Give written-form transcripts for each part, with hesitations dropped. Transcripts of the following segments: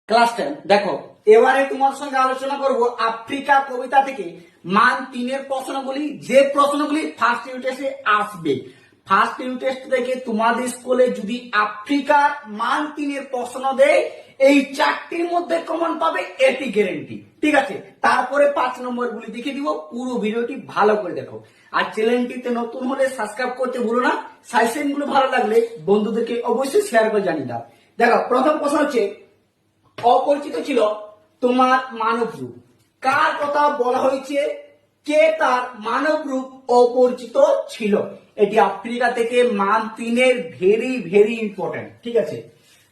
Class 10 দেখো, এবারে তোমার সঙ্গে আলোচনা করব আফ্রিকা কবিতা থেকে মান 3 এর প্রশ্নগুলি, যে প্রশ্নগুলি ফার্স্ট ইউনিট টেস্টে আসবে। ফার্স্ট ইউনিট টেস্ট থেকে তোমাদের স্কুলে যদি আফ্রিকার মান 3 এর প্রশ্ন দেয়, এই চারটির মধ্যে কমন পাবে, এটি গ্যারান্টি। ঠিক আছে, তারপরে 5 নম্বর গুলি দেখে দিব। পুরো ভিডিওটি ভালো করে দেখো। আর চ্যানেলটিতে নতুন হলে সাবস্ক্রাইব করতে ভুলো না। সাজেশন গুলো ভালো লাগলে বন্ধুদেরকে অবশ্যই শেয়ার করে জানিয়ে দাও। দেখো, প্রথম প্রশ্ন হচ্ছে, অপরিচিত ছিল তোমার মানব রূপ। কার কথা বলা হয়েছে? কে তার মানব রূপ অপরিচিত ছিল? এটি আফ্রিকা থেকে মান 3 এর ভেরি ভেরি ইম্পর্টেন্ট। ঠিক আছে,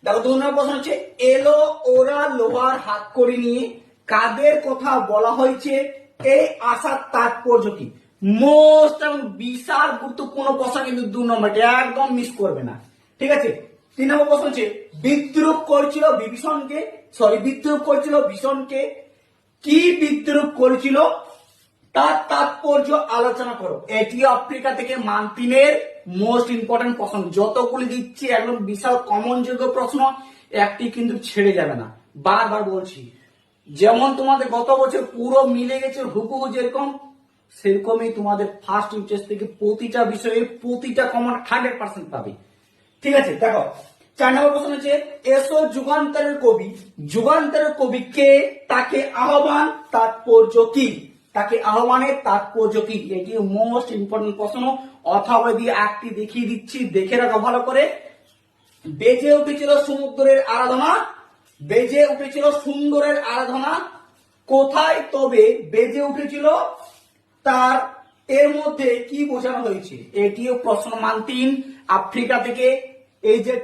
দেখো 2 নম্বর প্রশ্ন হচ্ছে, এলো ওরা লোহার হাত করে নিয়ে, কাদের কথা বলা হয়েছে? এই আসার তাৎপর্য কি? মোস্ট এবং বিশাল গুরুত্বপূর্ণ প্রশ্ন, কিন্তু 2 নম্বরটা একদম মিস করবে না। ঠিক আছে, 3 নম্বর প্রশ্ন হচ্ছে, বিদ্রুপ করেছিল ভীষণকে। কি বিদ্রুপ করেছিল তার তাৎপর্য আলোচনা করো। এটি আফ্রিকা থেকে মান 3 এর মোস্ট ইম্পর্টেন্ট প্রশ্ন। যতগুলি দিচ্ছি একদম বিশাল কমন যোগ্য প্রশ্ন, একটি কিন্তু ছেড়ে যাবে না। বারবার বলছি, যেমন তোমাদের গত বছর পুরো মিলে গেছে হুবহু যেরকম, সেরকমই তোমাদের ফার্স্ট ইউনিট টেস্ট থেকে প্রতিটা বিষয়ে প্রতিটা কমন 100% পাবে। ঠিক আছে, দেখো 4 নম্বর প্রশ্ন হচ্ছে, এসো যুগান্তরের কবি কে? তাকে আহ্বান, তাৎপর্য কি? তাকে আহ্বানের তাৎপর্য কি? এটি মোস্ট ইম্পর্টেন্ট প্রশ্ন। অথবা দিয়ে একটি দেখিয়ে দিচ্ছি, দেখে রাখো ভালো করে। বেজে উঠেছিল সুন্দরের আরাধনা, কোথায় তবে বেজে উঠেছিল তার? এর মধ্যে কি বোঝানো হয়েছে? এটিও প্রশ্ন মান 3 আফ্রিকা থেকে। এই যে